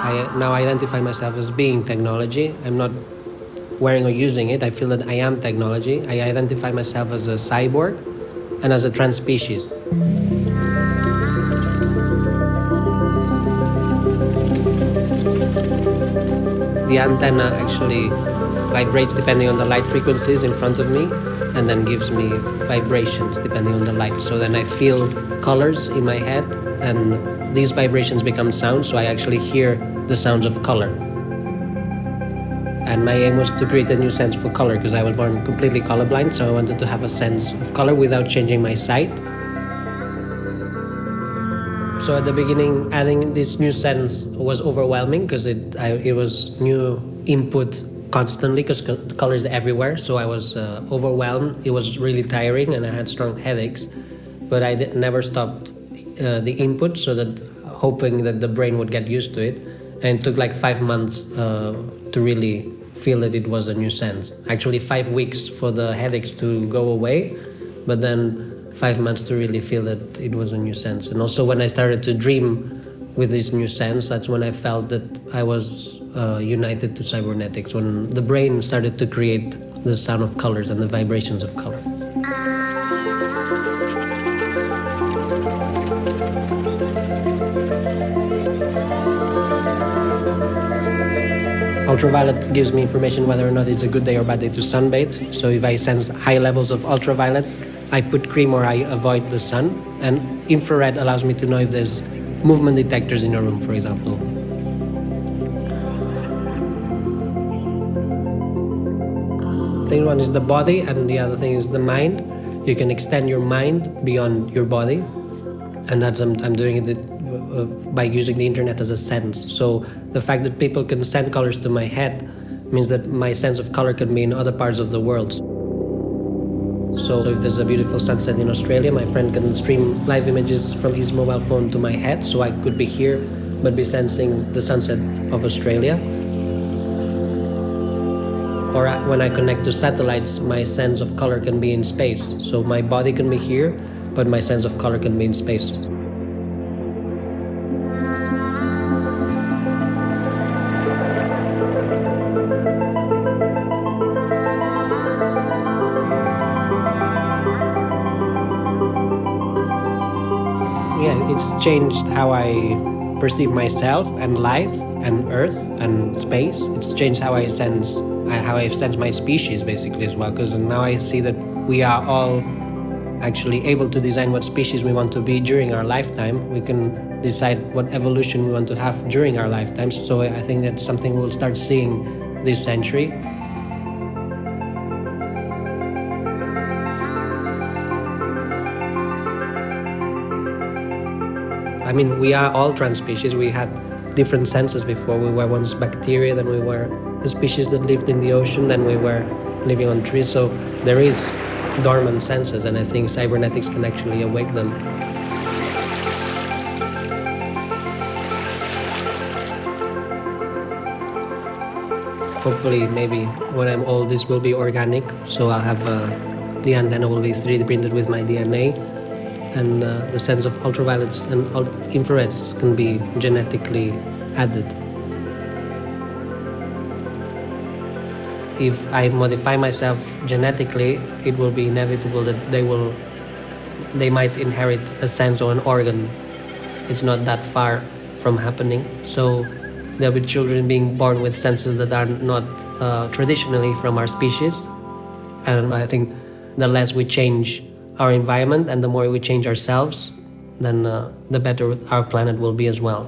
I now identify myself as being technology. I'm not wearing or using it. I feel that I am technology. I identify myself as a cyborg and as a trans species. The antenna actually vibrates depending on the light frequencies in front of me, and then gives me vibrations depending on the light. So then I feel colors in my head, and these vibrations become sounds, so I actually hear the sounds of color. And my aim was to create a new sense for color, because I was born completely colorblind, so I wanted to have a sense of color without changing my sight. So at the beginning, adding this new sense was overwhelming, because it was new input constantly, because the color is everywhere. So I was overwhelmed. It was really tiring, and I had strong headaches. But I never stopped the input, so that hoping that the brain would get used to it. And it took like 5 months to really feel that it was a new sense. Actually 5 weeks for the headaches to go away, but then 5 months to really feel that it was a new sense. And also when I started to dream with this new sense, that's when I felt that I was united to cybernetics, when the brain started to create the sound of colors and the vibrations of color. Ultraviolet gives me information whether or not it's a good day or bad day to sunbathe. So if I sense high levels of ultraviolet, I put cream or I avoid the sun. And infrared allows me to know if there's movement detectors in a room, for example. Thing one is the body, and the other thing is the mind. You can extend your mind beyond your body, and that's I'm doing it by using the internet as a sense. So the fact that people can send colors to my head means that my sense of color can be in other parts of the world. So if there's a beautiful sunset in Australia, my friend can stream live images from his mobile phone to my head, so I could be here but be sensing the sunset of Australia. Or when I connect to satellites, my sense of color can be in space. So my body can be here, but my sense of color can be in space. Yeah, it's changed how I perceive myself and life and Earth and space. It's changed how I sense my species basically as well, because now I see that we are all actually able to design what species we want to be during our lifetime. We can decide what evolution we want to have during our lifetimes. So I think that's something we'll start seeing this century. I mean, we are all trans species. We had different senses before. We were once bacteria, then we were a species that lived in the ocean, then we were living on trees. So there is dormant senses, and I think cybernetics can actually awake them. Hopefully, maybe when I'm old, this will be organic. So I'll have the antenna will be 3D printed with my DNA. And the sense of ultraviolets and infrareds can be genetically added. If I modify myself genetically, it will be inevitable that they might inherit a sense or an organ. It's not that far from happening. So there'll be children being born with senses that are not traditionally from our species. And I think the less we change our environment and the more we change ourselves, then the better our planet will be as well.